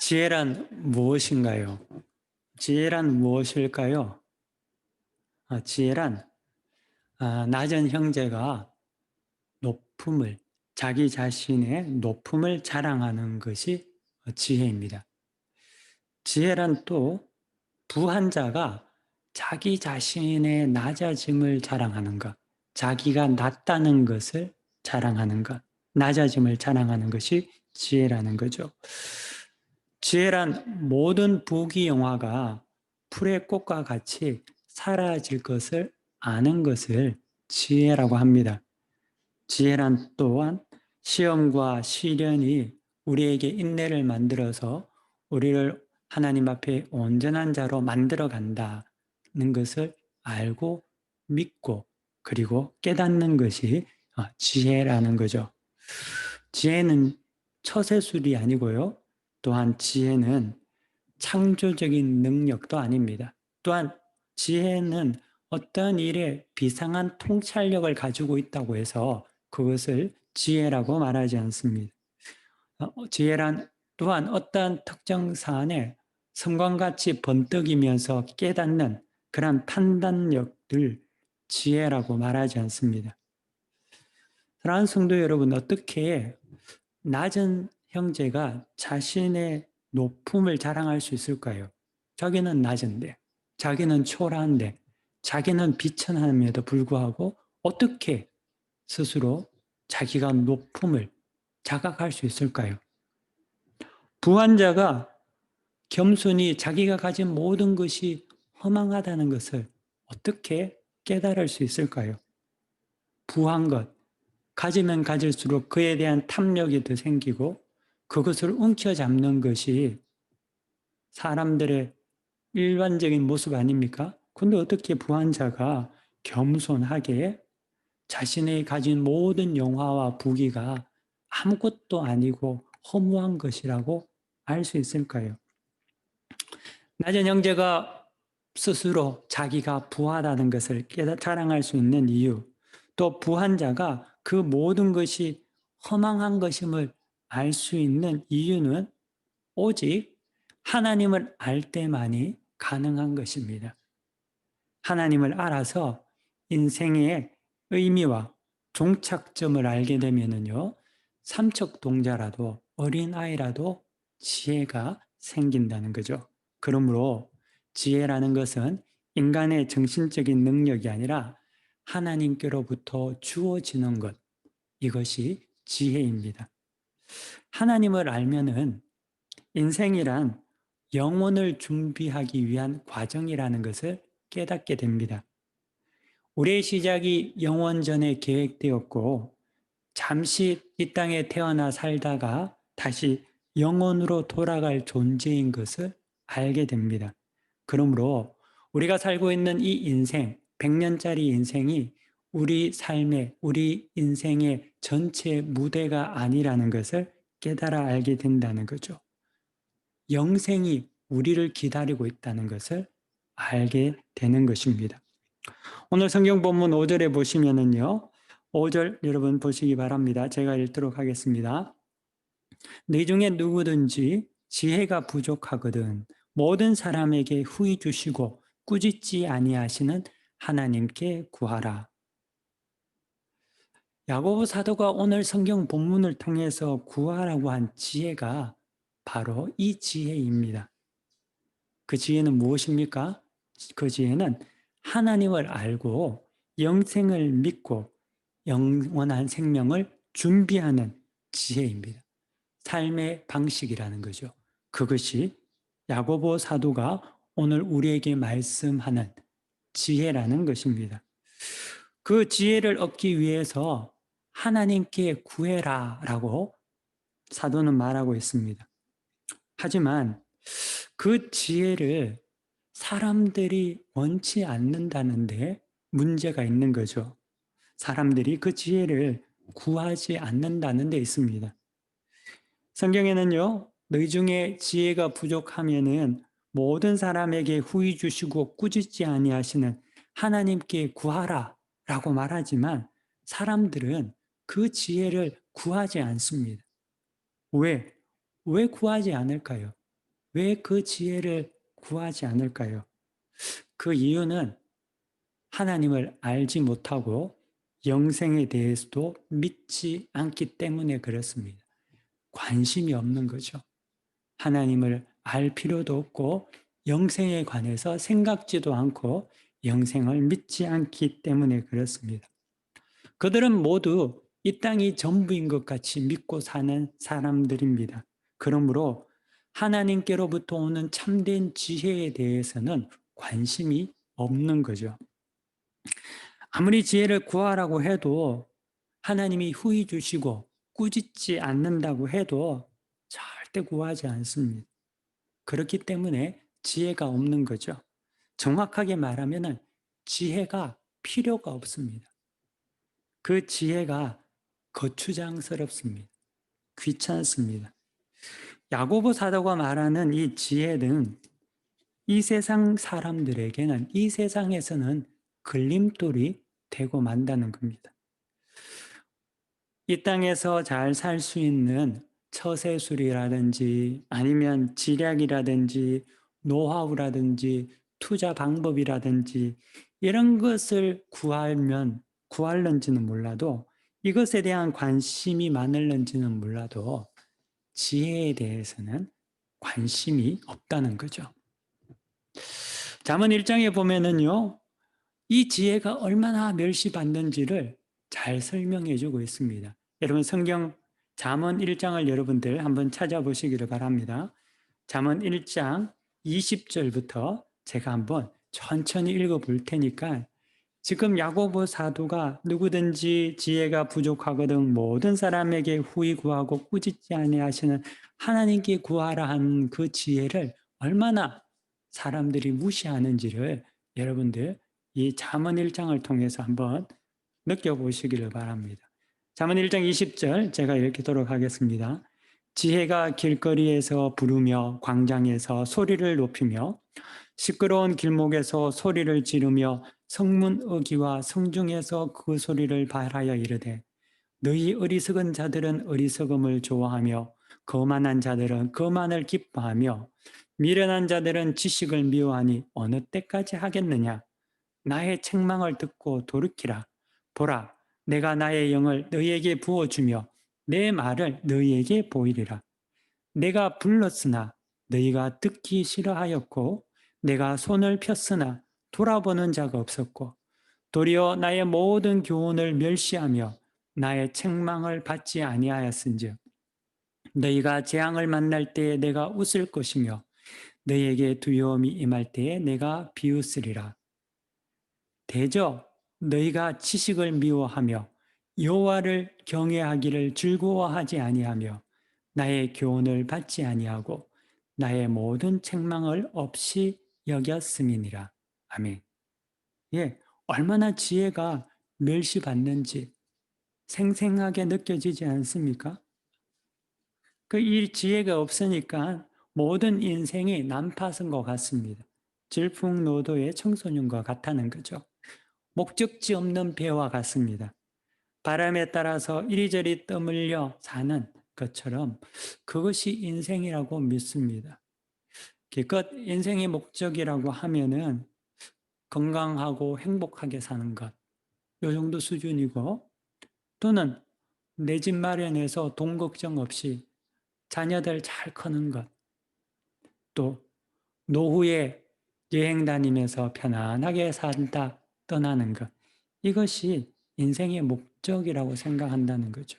지혜란 무엇인가요? 지혜란 무엇일까요? 지혜란 낮은 형제가 높음을, 자기 자신의 높음을 자랑하는 것이 지혜입니다. 지혜란 또 부한 자가 자기 자신의 낮아짐을 자랑하는 것, 자기가 낮다는 것을 자랑하는 것, 낮아짐을 자랑하는 것이 지혜라는 거죠. 지혜란 모든 부귀영화가 풀의 꽃과 같이 사라질 것을 아는 것을 지혜라고 합니다. 지혜란 또한 시험과 시련이 우리에게 인내를 만들어서 우리를 하나님 앞에 온전한 자로 만들어 간다는 것을 알고 믿고 그리고 깨닫는 것이 지혜라는 거죠. 지혜는 처세술이 아니고요. 또한 지혜는 창조적인 능력도 아닙니다. 또한 지혜는 어떤 일에 비상한 통찰력을 가지고 있다고 해서 그것을 지혜라고 말하지 않습니다. 지혜란 또한 어떠한 특정 사안에 성광같이 번뜩이면서 깨닫는 그런 판단력들 지혜라고 말하지 않습니다. 사랑하는 성도 여러분, 어떻게 낮은 형제가 자신의 높음을 자랑할 수 있을까요? 자기는 낮은데, 자기는 초라한데, 자기는 비천함에도 불구하고 어떻게 스스로 자기가 높음을 자각할 수 있을까요? 부한 자가 겸손히 자기가 가진 모든 것이 허망하다는 것을 어떻게 깨달을 수 있을까요? 부한 것, 가지면 가질수록 그에 대한 탐욕이 더 생기고 그것을 움켜잡는 것이 사람들의 일반적인 모습 아닙니까? 근데 어떻게 부한 자가 겸손하게 자신의 가진 모든 영화와 부귀가 아무것도 아니고 허무한 것이라고 알 수 있을까요? 낮은 형제가 스스로 자기가 부하다는 것을 자랑할 수 있는 이유, 또 부한 자가 그 모든 것이 허망한 것임을 알 수 있는 이유는 오직 하나님을 알 때만이 가능한 것입니다. 하나님을 알아서 인생의 의미와 종착점을 알게 되면은요, 삼척동자라도 어린아이라도 지혜가 생긴다는 거죠. 그러므로 지혜라는 것은 인간의 정신적인 능력이 아니라 하나님께로부터 주어지는 것, 이것이 지혜입니다. 하나님을 알면은 인생이란 영혼을 준비하기 위한 과정이라는 것을 깨닫게 됩니다. 우리의 시작이 영원 전에 계획되었고 잠시 이 땅에 태어나 살다가 다시 영혼으로 돌아갈 존재인 것을 알게 됩니다. 그러므로 우리가 살고 있는 이 인생, 100년짜리 인생이 우리 삶의, 우리 인생의 전체 무대가 아니라는 것을 깨달아 알게 된다는 거죠. 영생이 우리를 기다리고 있다는 것을 알게 되는 것입니다. 오늘 성경 본문 5절에 보시면은요. 5절 여러분 보시기 바랍니다. 제가 읽도록 하겠습니다. 네 중에 누구든지 지혜가 부족하거든 모든 사람에게 후히 주시고 꾸짖지 아니하시는 하나님께 구하라. 야고보 사도가 오늘 성경 본문을 통해서 구하라고 한 지혜가 바로 이 지혜입니다. 그 지혜는 무엇입니까? 그 지혜는 하나님을 알고 영생을 믿고 영원한 생명을 준비하는 지혜입니다. 삶의 방식이라는 거죠. 그것이 야고보 사도가 오늘 우리에게 말씀하는 지혜라는 것입니다. 그 지혜를 얻기 위해서 하나님께 구해라 라고 사도는 말하고 있습니다. 하지만 그 지혜를 사람들이 원치 않는다는데 문제가 있는 거죠. 사람들이 그 지혜를 구하지 않는다는 데 있습니다. 성경에는요, 너희 중에 지혜가 부족하면은 모든 사람에게 후히 주시고 꾸짖지 아니하시는 하나님께 구하라 라고 말하지만 사람들은 그 지혜를 구하지 않습니다. 왜? 왜 구하지 않을까요? 왜 그 지혜를 구하지 않을까요? 그 이유는 하나님을 알지 못하고 영생에 대해서도 믿지 않기 때문에 그렇습니다. 관심이 없는 거죠. 하나님을 알 필요도 없고 영생에 관해서 생각지도 않고 영생을 믿지 않기 때문에 그렇습니다. 그들은 모두 이 땅이 전부인 것 같이 믿고 사는 사람들입니다. 그러므로 하나님께로부터 오는 참된 지혜에 대해서는 관심이 없는 거죠. 아무리 지혜를 구하라고 해도 하나님이 후히 주시고 꾸짖지 않는다고 해도 절대 구하지 않습니다. 그렇기 때문에 지혜가 없는 거죠. 정확하게 말하면 지혜가 필요가 없습니다. 그 지혜가 거추장스럽습니다. 귀찮습니다. 야고보 사도가 말하는 이 지혜는 이 세상 사람들에게는 이 세상에서는 걸림돌이 되고 만다는 겁니다. 이 땅에서 잘 살 수 있는 처세술이라든지 아니면 지략이라든지 노하우라든지 투자 방법이라든지 이런 것을 구할는지는 몰라도 이것에 대한 관심이 많을는지는 몰라도 지혜에 대해서는 관심이 없다는 거죠. 잠언 1장에 보면은요, 이 지혜가 얼마나 멸시받는지를 잘 설명해 주고 있습니다. 여러분 성경 잠언 1장을 여러분들 한번 찾아보시기를 바랍니다. 잠언 1장 20절부터 제가 한번 천천히 읽어 볼 테니까 지금 야고보 사도가 누구든지 지혜가 부족하거든 모든 사람에게 후히 구하고 꾸짖지 아니하시는 하나님께 구하라 한 그 지혜를 얼마나 사람들이 무시하는지를 여러분들 이 잠언 1장을 통해서 한번 느껴보시기를 바랍니다. 잠언 1장 20절 제가 읽도록 하겠습니다. 지혜가 길거리에서 부르며 광장에서 소리를 높이며 시끄러운 길목에서 소리를 지르며 성문 어귀와 성중에서 그 소리를 발하여 이르되 너희 어리석은 자들은 어리석음을 좋아하며 거만한 자들은 거만을 기뻐하며 미련한 자들은 지식을 미워하니 어느 때까지 하겠느냐. 나의 책망을 듣고 돌이키라. 보라, 내가 나의 영을 너희에게 부어주며 내 말을 너희에게 보이리라. 내가 불렀으나 너희가 듣기 싫어하였고 내가 손을 폈으나 돌아보는 자가 없었고 도리어 나의 모든 교훈을 멸시하며 나의 책망을 받지 아니하였은즉 너희가 재앙을 만날 때에 내가 웃을 것이며 너희에게 두려움이 임할 때에 내가 비웃으리라. 대저 너희가 지식을 미워하며 여호와를 경외하기를 즐거워하지 아니하며 나의 교훈을 받지 아니하고 나의 모든 책망을 없이 여겼음이니라. 아멘. 예, 얼마나 지혜가 멸시받는지 생생하게 느껴지지 않습니까? 그 이 지혜가 없으니까 모든 인생이 난파선 것 같습니다. 질풍노도의 청소년과 같다는 거죠. 목적지 없는 배와 같습니다. 바람에 따라서 이리저리 떠밀려 사는 것처럼 그것이 인생이라고 믿습니다. 기껏 인생의 목적이라고 하면은 건강하고 행복하게 사는 것, 요 정도 수준이고 또는 내 집 마련해서 돈 걱정 없이 자녀들 잘 크는 것, 또 노후에 여행 다니면서 편안하게 산다 떠나는 것, 이것이 인생의 목적이라고 생각한다는 거죠.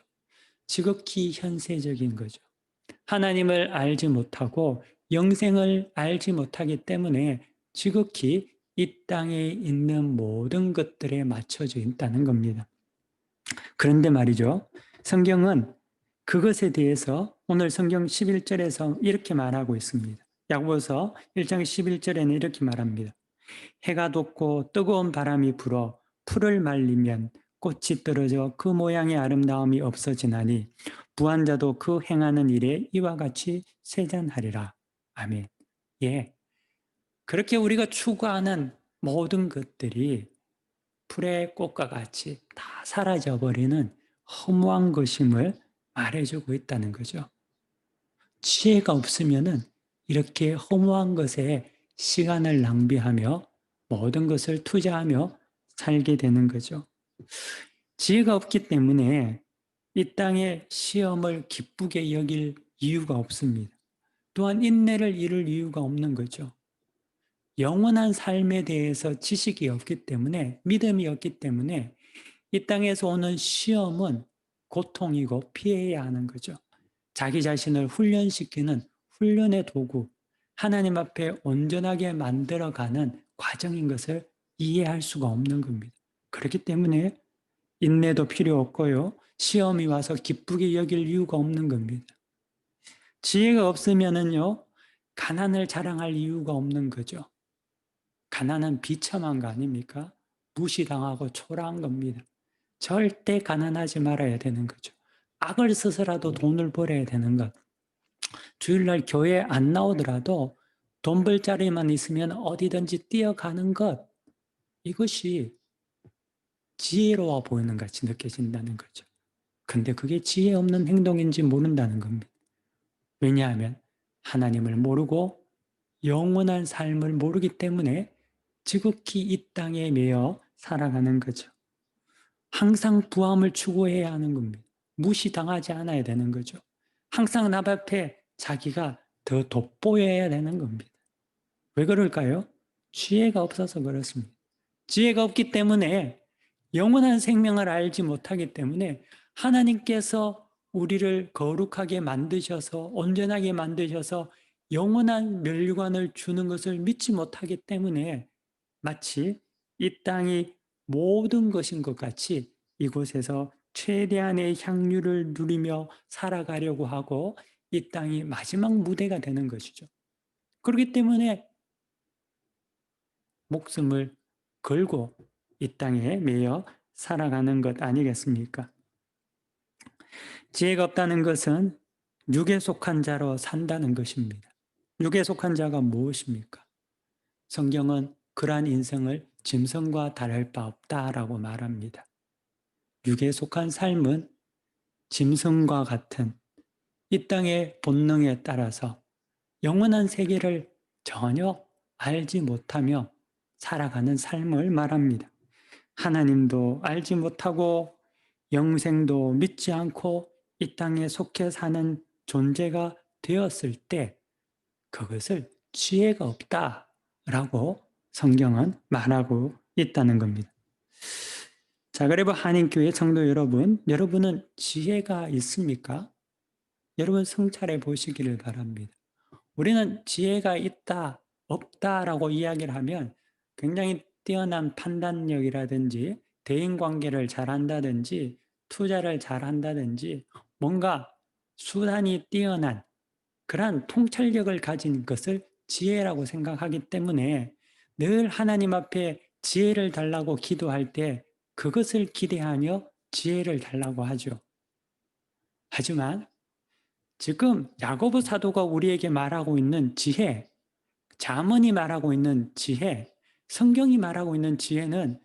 지극히 현세적인 거죠. 하나님을 알지 못하고 영생을 알지 못하기 때문에 지극히 이 땅에 있는 모든 것들에 맞춰져 있다는 겁니다. 그런데 말이죠. 성경은 그것에 대해서 오늘 성경 11절에서 이렇게 말하고 있습니다. 야고보서 1장 11절에는 이렇게 말합니다. 해가 돋고 뜨거운 바람이 불어 풀을 말리면 꽃이 떨어져 그 모양의 아름다움이 없어지나니 부한 자도 그 행하는 일에 이와 같이 세잔하리라. 아멘. 예. 그렇게 우리가 추구하는 모든 것들이 풀의 꽃과 같이 다 사라져버리는 허무한 것임을 말해주고 있다는 거죠. 지혜가 없으면은 이렇게 허무한 것에 시간을 낭비하며 모든 것을 투자하며 살게 되는 거죠. 지혜가 없기 때문에 이 땅의 시험을 기쁘게 여길 이유가 없습니다. 또한 인내를 이룰 이유가 없는 거죠. 영원한 삶에 대해서 지식이 없기 때문에, 믿음이 없기 때문에 이 땅에서 오는 시험은 고통이고 피해야 하는 거죠. 자기 자신을 훈련시키는 훈련의 도구, 하나님 앞에 온전하게 만들어가는 과정인 것을 이해할 수가 없는 겁니다. 그렇기 때문에 인내도 필요 없고요. 시험이 와서 기쁘게 여길 이유가 없는 겁니다. 지혜가 없으면은요, 가난을 자랑할 이유가 없는 거죠. 가난은 비참한 거 아닙니까? 무시당하고 초라한 겁니다. 절대 가난하지 말아야 되는 거죠. 악을 써서라도 돈을 벌어야 되는 것. 주일날 교회 안 나오더라도 돈 벌 자리만 있으면 어디든지 뛰어가는 것. 이것이 지혜로워 보이는 같이 느껴진다는 거죠. 근데 그게 지혜 없는 행동인지 모른다는 겁니다. 왜냐하면 하나님을 모르고 영원한 삶을 모르기 때문에 지극히 이 땅에 매여 살아가는 거죠. 항상 부함을 추구해야 하는 겁니다. 무시당하지 않아야 되는 거죠. 항상 남 앞에 자기가 더 돋보여야 되는 겁니다. 왜 그럴까요? 지혜가 없어서 그렇습니다. 지혜가 없기 때문에 영원한 생명을 알지 못하기 때문에 하나님께서 우리를 거룩하게 만드셔서 온전하게 만드셔서 영원한 멸류관을 주는 것을 믿지 못하기 때문에 마치 이 땅이 모든 것인 것 같이 이곳에서 최대한의 향유를 누리며 살아가려고 하고 이 땅이 마지막 무대가 되는 것이죠. 그렇기 때문에 목숨을 걸고 이 땅에 매여 살아가는 것 아니겠습니까? 지혜가 없다는 것은 육에 속한 자로 산다는 것입니다. 육에 속한 자가 무엇입니까? 성경은 그러한 인생을 짐승과 다를 바 없다라고 말합니다. 육에 속한 삶은 짐승과 같은 이 땅의 본능에 따라서 영원한 세계를 전혀 알지 못하며 살아가는 삶을 말합니다. 하나님도 알지 못하고 영생도 믿지 않고 이 땅에 속해 사는 존재가 되었을 때 그것을 지혜가 없다라고 성경은 말하고 있다는 겁니다. 자그레브 한인교회 성도 여러분, 여러분은 지혜가 있습니까? 여러분 성찰해 보시기를 바랍니다. 우리는 지혜가 있다, 없다라고 이야기를 하면 굉장히 뛰어난 판단력이라든지 대인관계를 잘한다든지 투자를 잘한다든지 뭔가 수단이 뛰어난 그러한 통찰력을 가진 것을 지혜라고 생각하기 때문에 늘 하나님 앞에 지혜를 달라고 기도할 때 그것을 기대하며 지혜를 달라고 하죠. 하지만 지금 야고보 사도가 우리에게 말하고 있는 지혜, 잠언이 말하고 있는 지혜, 성경이 말하고 있는 지혜는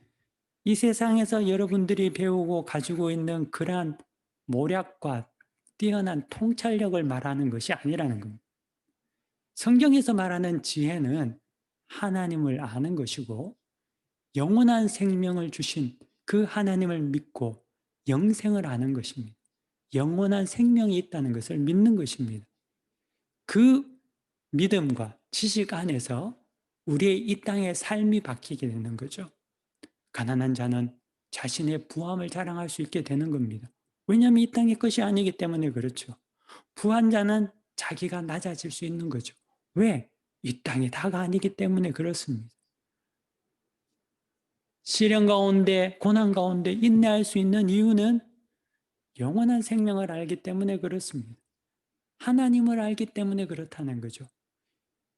이 세상에서 여러분들이 배우고 가지고 있는 그러한 모략과 뛰어난 통찰력을 말하는 것이 아니라는 겁니다. 성경에서 말하는 지혜는 하나님을 아는 것이고 영원한 생명을 주신 그 하나님을 믿고 영생을 아는 것입니다. 영원한 생명이 있다는 것을 믿는 것입니다. 그 믿음과 지식 안에서 우리의 이 땅의 삶이 바뀌게 되는 거죠. 가난한 자는 자신의 부함을 자랑할 수 있게 되는 겁니다. 왜냐하면 이 땅의 것이 아니기 때문에 그렇죠. 부한 자는 자기가 낮아질 수 있는 거죠. 왜? 이 땅이 다가 아니기 때문에 그렇습니다. 시련 가운데, 고난 가운데 인내할 수 있는 이유는 영원한 생명을 알기 때문에 그렇습니다. 하나님을 알기 때문에 그렇다는 거죠.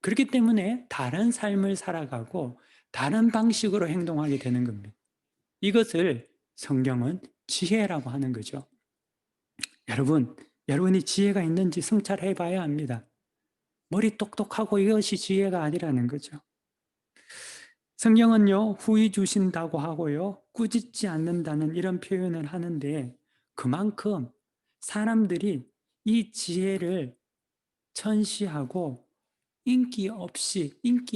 그렇기 때문에 다른 삶을 살아가고 다른 방식으로 행동하게 되는 겁니다. 이것을 성경은 지혜라고 하는 거죠. 여러분이 지혜가 있는지 성찰해 봐야 합니다. 머리 똑똑하고 이것이 지혜가 아니라는 거죠. 성경은요, 후히 주신다고 하고요, 꾸짖지 않는다는 이런 표현을 하는데 그만큼 사람들이 이 지혜를 천시하고 인기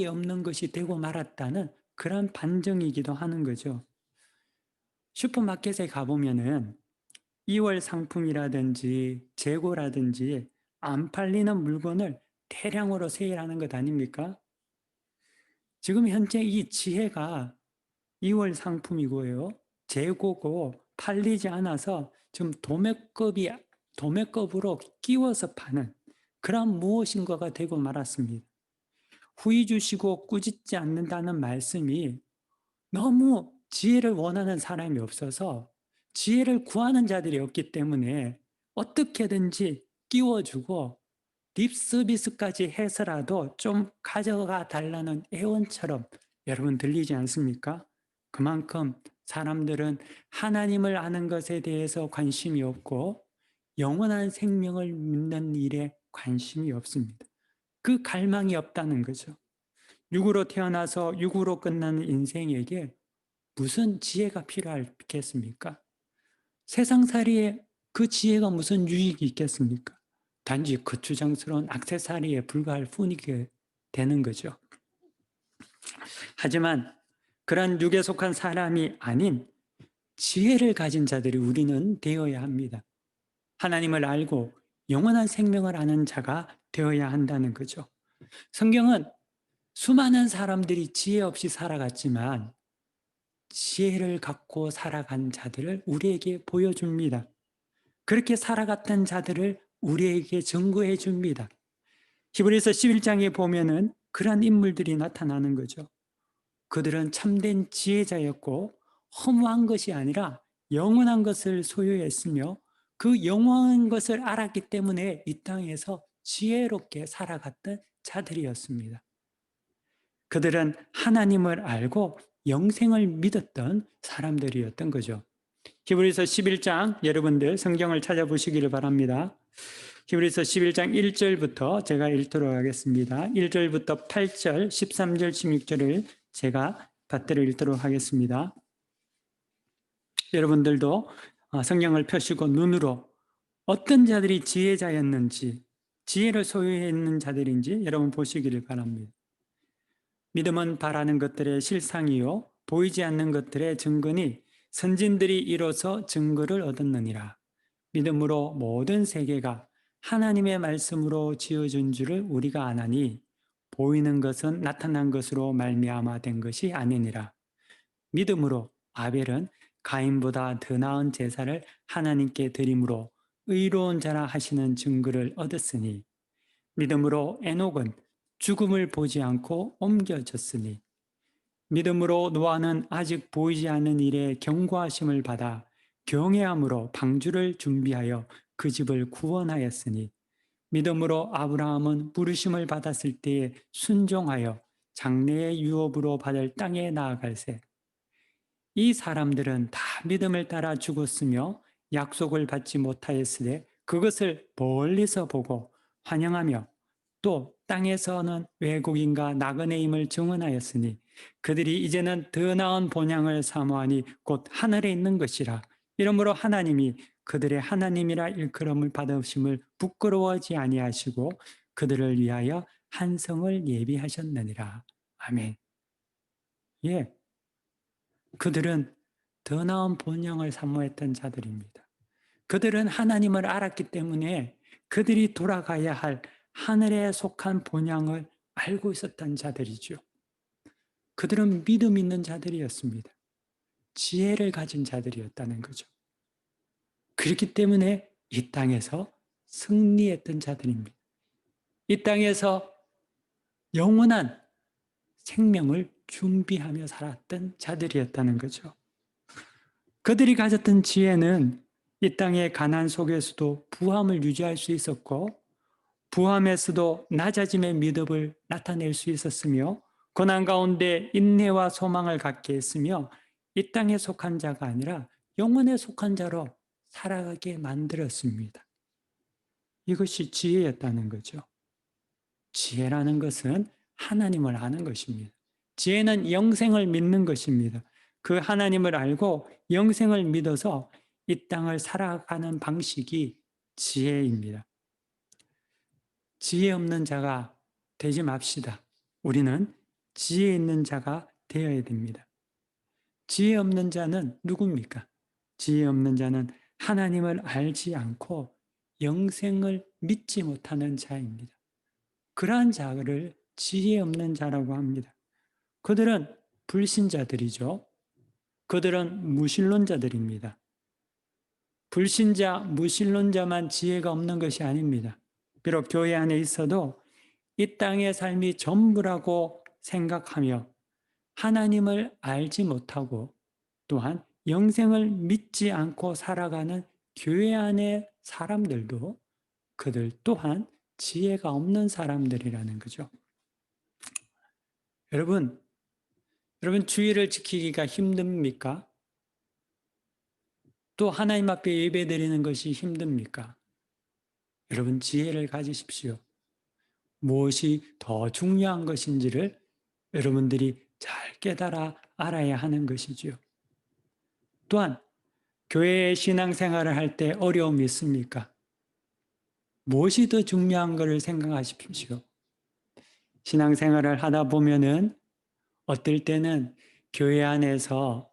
없는 것이 되고 말았다는 그런 반증이기도 하는 거죠. 슈퍼마켓에 가보면은 2월 상품이라든지 재고라든지 안 팔리는 물건을 대량으로 세일하는 것 아닙니까? 지금 현재 이 지혜가 2월 상품이고요. 재고고 팔리지 않아서 지금 도매급으로 끼워서 파는 그런 무엇인가가 되고 말았습니다. 후이 주시고 꾸짖지 않는다는 말씀이 너무 지혜를 원하는 사람이 없어서 지혜를 구하는 자들이 없기 때문에 어떻게든지 끼워주고 립 서비스까지 해서라도 좀 가져가 달라는 애원처럼 여러분 들리지 않습니까? 그만큼 사람들은 하나님을 아는 것에 대해서 관심이 없고 영원한 생명을 믿는 일에 관심이 없습니다. 그 갈망이 없다는 거죠. 육으로 태어나서 육으로 끝나는 인생에게 무슨 지혜가 필요하겠습니까? 세상살이에 그 지혜가 무슨 유익이 있겠습니까? 단지 거추장스러운 액세서리에 불과할 뿐이게 되는 거죠. 하지만 그런 육에 속한 사람이 아닌 지혜를 가진 자들이 우리는 되어야 합니다. 하나님을 알고 영원한 생명을 아는 자가 되어야 한다는 거죠. 성경은 수많은 사람들이 지혜 없이 살아갔지만 지혜를 갖고 살아간 자들을 우리에게 보여줍니다. 그렇게 살아갔던 자들을 우리에게 증거해 줍니다. 히브리서 11장에 보면은 그러한 인물들이 나타나는 거죠. 그들은 참된 지혜자였고 허무한 것이 아니라 영원한 것을 소유했으며 그 영원한 것을 알았기 때문에 이 땅에서 지혜롭게 살아갔던 자들이었습니다. 그들은 하나님을 알고 영생을 믿었던 사람들이었던 거죠. 히브리서 11장 여러분들 성경을 찾아보시기를 바랍니다. 히브리서 11장 1절부터 제가 읽도록 하겠습니다. 1절부터 8절, 13절, 16절을 제가 받들어 읽도록 하겠습니다. 여러분들도 성경을 펴시고 눈으로 어떤 자들이 지혜자였는지, 지혜를 소유했는 자들인지 여러분 보시기를 바랍니다. 믿음은 바라는 것들의 실상이요 보이지 않는 것들의 증거니 선진들이 이로써 증거를 얻었느니라. 믿음으로 모든 세계가 하나님의 말씀으로 지어준 줄을 우리가 아나니 보이는 것은 나타난 것으로 말미암아 된 것이 아니니라. 믿음으로 아벨은 가인보다 더 나은 제사를 하나님께 드림으로 의로운 자라 하시는 증거를 얻었으니 믿음으로 에녹은 죽음을 보지 않고 옮겨졌으니 믿음으로 노아는 아직 보이지 않는 일에 경고하심을 받아 경외함으로 방주를 준비하여 그 집을 구원하였으니 믿음으로 아브라함은 부르심을 받았을 때에 순종하여 장래의 유업으로 받을 땅에 나아갈세. 이 사람들은 다 믿음을 따라 죽었으며 약속을 받지 못하였으되 그것을 멀리서 보고 환영하며 또 땅에서는 외국인과 나그네임을 증언하였으니 그들이 이제는 더 나은 본향을 사모하니 곧 하늘에 있는 것이라. 이러므로 하나님이 그들의 하나님이라 일컬음을 받으심을 부끄러워하지 아니하시고 그들을 위하여 한 성을 예비하셨느니라. 아멘. 예, 그들은 더 나은 본향을 사모했던 자들입니다. 그들은 하나님을 알았기 때문에 그들이 돌아가야 할 하늘에 속한 본향을 알고 있었던 자들이죠. 그들은 믿음 있는 자들이었습니다. 지혜를 가진 자들이었다는 거죠. 그렇기 때문에 이 땅에서 승리했던 자들입니다. 이 땅에서 영원한 생명을 준비하며 살았던 자들이었다는 거죠. 그들이 가졌던 지혜는 이 땅의 가난 속에서도 부함을 유지할 수 있었고 부함에서도 낮아짐의 믿음을 나타낼 수 있었으며 고난 가운데 인내와 소망을 갖게 했으며 이 땅에 속한 자가 아니라 영혼에 속한 자로 살아가게 만들었습니다. 이것이 지혜였다는 거죠. 지혜라는 것은 하나님을 아는 것입니다. 지혜는 영생을 믿는 것입니다. 그 하나님을 알고 영생을 믿어서 이 땅을 살아가는 방식이 지혜입니다. 지혜 없는 자가 되지 맙시다. 우리는 지혜 있는 자가 되어야 됩니다. 지혜 없는 자는 누굽니까? 지혜 없는 자는 하나님을 알지 않고 영생을 믿지 못하는 자입니다. 그러한 자를 지혜 없는 자라고 합니다. 그들은 불신자들이죠. 그들은 무신론자들입니다. 불신자, 무신론자만 지혜가 없는 것이 아닙니다. 비록 교회 안에 있어도 이 땅의 삶이 전부라고 생각하며 하나님을 알지 못하고 또한 영생을 믿지 않고 살아가는 교회 안의 사람들도 그들 또한 지혜가 없는 사람들이라는 거죠. 여러분 주의를 지키기가 힘듭니까? 또 하나님 앞에 예배드리는 것이 힘듭니까? 여러분 지혜를 가지십시오. 무엇이 더 중요한 것인지를 여러분들이 잘 깨달아 알아야 하는 것이지요. 또한 교회의 신앙생활을 할 때 어려움이 있습니까? 무엇이 더 중요한 것을 생각하십시오. 신앙생활을 하다 보면은 어떨 때는 교회 안에서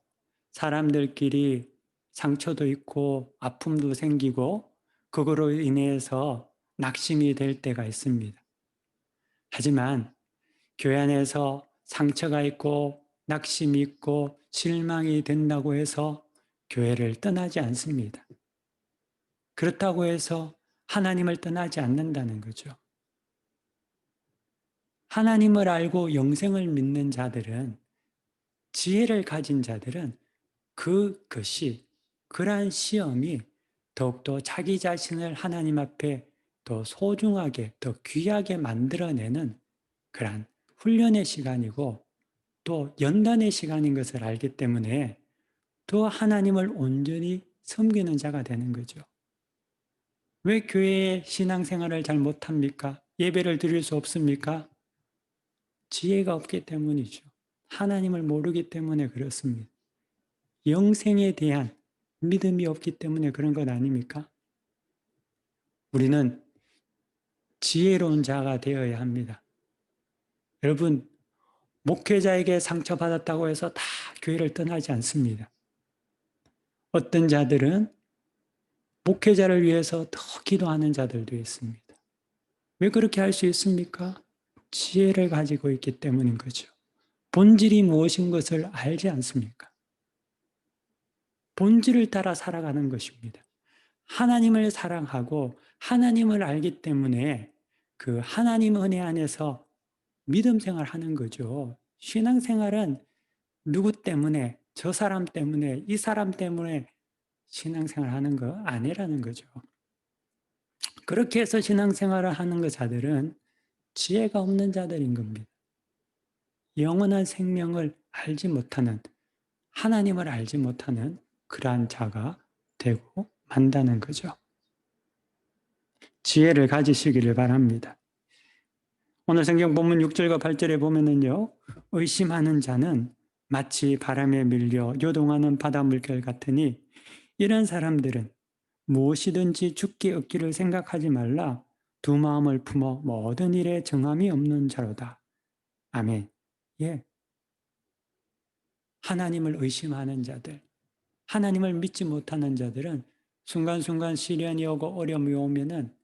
사람들끼리 상처도 있고 아픔도 생기고 그거로 인해서 낙심이 될 때가 있습니다. 하지만 교회 안에서 상처가 있고 낙심이 있고 실망이 된다고 해서 교회를 떠나지 않습니다. 그렇다고 해서 하나님을 떠나지 않는다는 거죠. 하나님을 알고 영생을 믿는 자들은, 지혜를 가진 자들은 그것이, 그러한 시험이 더욱더 자기 자신을 하나님 앞에 더 소중하게, 더 귀하게 만들어내는 그러한 훈련의 시간이고 또 연단의 시간인 것을 알기 때문에 더 하나님을 온전히 섬기는 자가 되는 거죠. 왜 교회의 신앙생활을 잘 못합니까? 예배를 드릴 수 없습니까? 지혜가 없기 때문이죠. 하나님을 모르기 때문에 그렇습니다. 영생에 대한 믿음이 없기 때문에 그런 것 아닙니까? 우리는 지혜로운 자가 되어야 합니다. 여러분, 목회자에게 상처받았다고 해서 다 교회를 떠나지 않습니다. 어떤 자들은 목회자를 위해서 더 기도하는 자들도 있습니다. 왜 그렇게 할 수 있습니까? 지혜를 가지고 있기 때문인 거죠. 본질이 무엇인 것을 알지 않습니까? 본질을 따라 살아가는 것입니다. 하나님을 사랑하고 하나님을 알기 때문에 그 하나님 은혜 안에서 믿음 생활 하는 거죠. 신앙 생활은 누구 때문에, 저 사람 때문에, 이 사람 때문에 신앙 생활 하는 거 아니라는 거죠. 그렇게 해서 신앙 생활을 하는 그 자들은 지혜가 없는 자들인 겁니다. 영원한 생명을 알지 못하는, 하나님을 알지 못하는 그러한 자가 되고 만다는 거죠. 지혜를 가지시기를 바랍니다. 오늘 성경 본문 6절과 8절에 보면은요, 의심하는 자는 마치 바람에 밀려 요동하는 바다 물결 같으니 이런 사람들은 무엇이든지 죽기 얻기를 생각하지 말라. 두 마음을 품어 모든 일에 정함이 없는 자로다. 아멘. 예. 하나님을 의심하는 자들, 하나님을 믿지 못하는 자들은 순간순간 시련이 오고 어려움이 오면은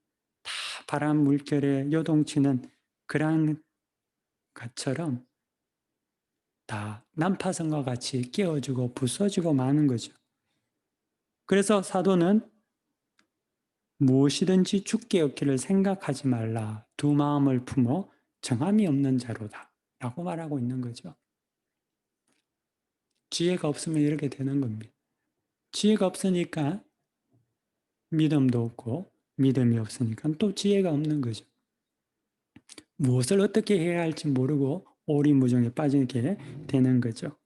다 바람 물결에 요동치는 그런 것처럼 다 난파선과 같이 깨어지고 부서지고 마는 거죠. 그래서 사도는 무엇이든지 죽게 얻기를 생각하지 말라. 두 마음을 품어 정함이 없는 자로다. 라고 말하고 있는 거죠. 지혜가 없으면 이렇게 되는 겁니다. 지혜가 없으니까 믿음도 없고 믿음이 없으니까 또 지혜가 없는 거죠. 무엇을 어떻게 해야 할지 모르고 오리무중에 빠지게 되는 거죠.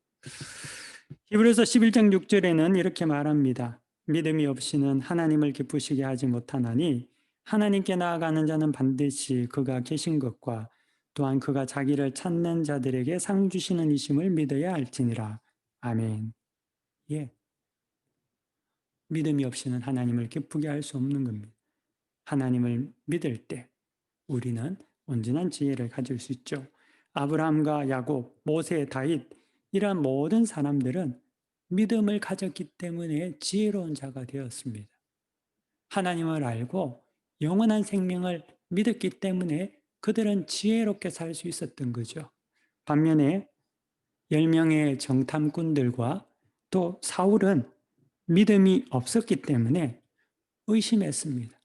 히브리서 11장 6절에는 이렇게 말합니다. 믿음이 없이는 하나님을 기쁘시게 하지 못하나니 하나님께 나아가는 자는 반드시 그가 계신 것과 또한 그가 자기를 찾는 자들에게 상 주시는 이심을 믿어야 할지니라. 아멘. 예. 믿음이 없이는 하나님을 기쁘게 할 수 없는 겁니다. 하나님을 믿을 때 우리는 온전한 지혜를 가질 수 있죠. 아브라함과 야곱, 모세, 다윗 이러한 모든 사람들은 믿음을 가졌기 때문에 지혜로운 자가 되었습니다. 하나님을 알고 영원한 생명을 믿었기 때문에 그들은 지혜롭게 살 수 있었던 거죠. 반면에 10명의 정탐꾼들과 또 사울은 믿음이 없었기 때문에 의심했습니다.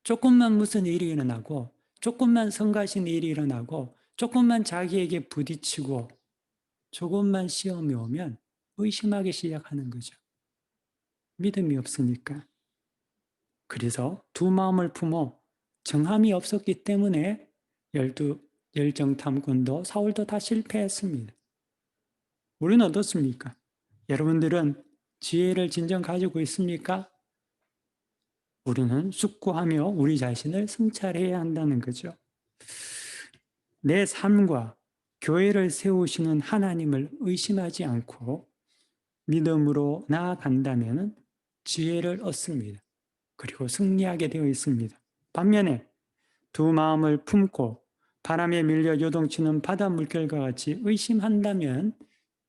조금만 무슨 일이 일어나고, 조금만 성가신 일이 일어나고, 조금만 자기에게 부딪히고, 조금만 시험이 오면 의심하기 시작하는 거죠. 믿음이 없으니까. 그래서 두 마음을 품어 정함이 없었기 때문에 열정탐꾼도 사울도 다 실패했습니다. 우리는 어떻습니까? 여러분들은 지혜를 진정 가지고 있습니까? 우리는 숙고하며 우리 자신을 성찰해야 한다는 거죠. 내 삶과 교회를 세우시는 하나님을 의심하지 않고 믿음으로 나아간다면 지혜를 얻습니다. 그리고 승리하게 되어 있습니다. 반면에 두 마음을 품고 바람에 밀려 요동치는 바다 물결과 같이 의심한다면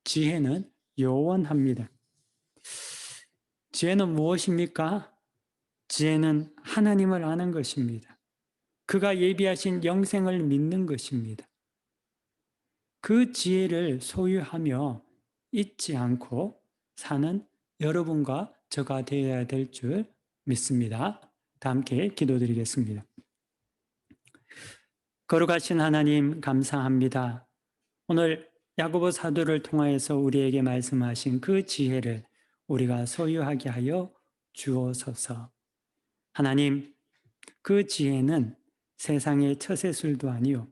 지혜는 요원합니다. 지혜는 무엇입니까? 지혜는 하나님을 아는 것입니다. 그가 예비하신 영생을 믿는 것입니다. 그 지혜를 소유하며 잊지 않고 사는 여러분과 저가 되어야 될 줄 믿습니다. 다 함께 기도드리겠습니다. 거룩하신 하나님 감사합니다. 오늘 야고보 사도를 통하여서 우리에게 말씀하신 그 지혜를 우리가 소유하게 하여 주옵소서. 하나님, 그 지혜는 세상의 처세술도 아니요,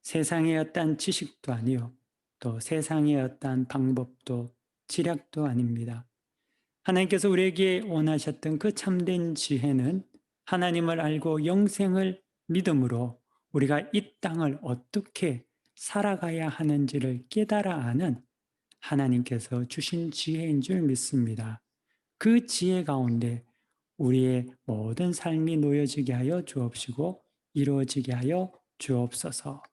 세상의 어떤 지식도 아니요, 또 세상의 어떤 방법도 지략도 아닙니다. 하나님께서 우리에게 원하셨던 그 참된 지혜는 하나님을 알고 영생을 믿음으로 우리가 이 땅을 어떻게 살아가야 하는지를 깨달아 아는 하나님께서 주신 지혜인 줄 믿습니다. 그 지혜 가운데 우리의 모든 삶이 놓여지게 하여 주옵시고 이루어지게 하여 주옵소서.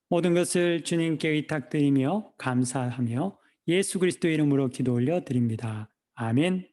모든 것을 주님께 의탁드리며 감사하며 예수 그리스도 이름으로 기도 올려 드립니다. 아멘.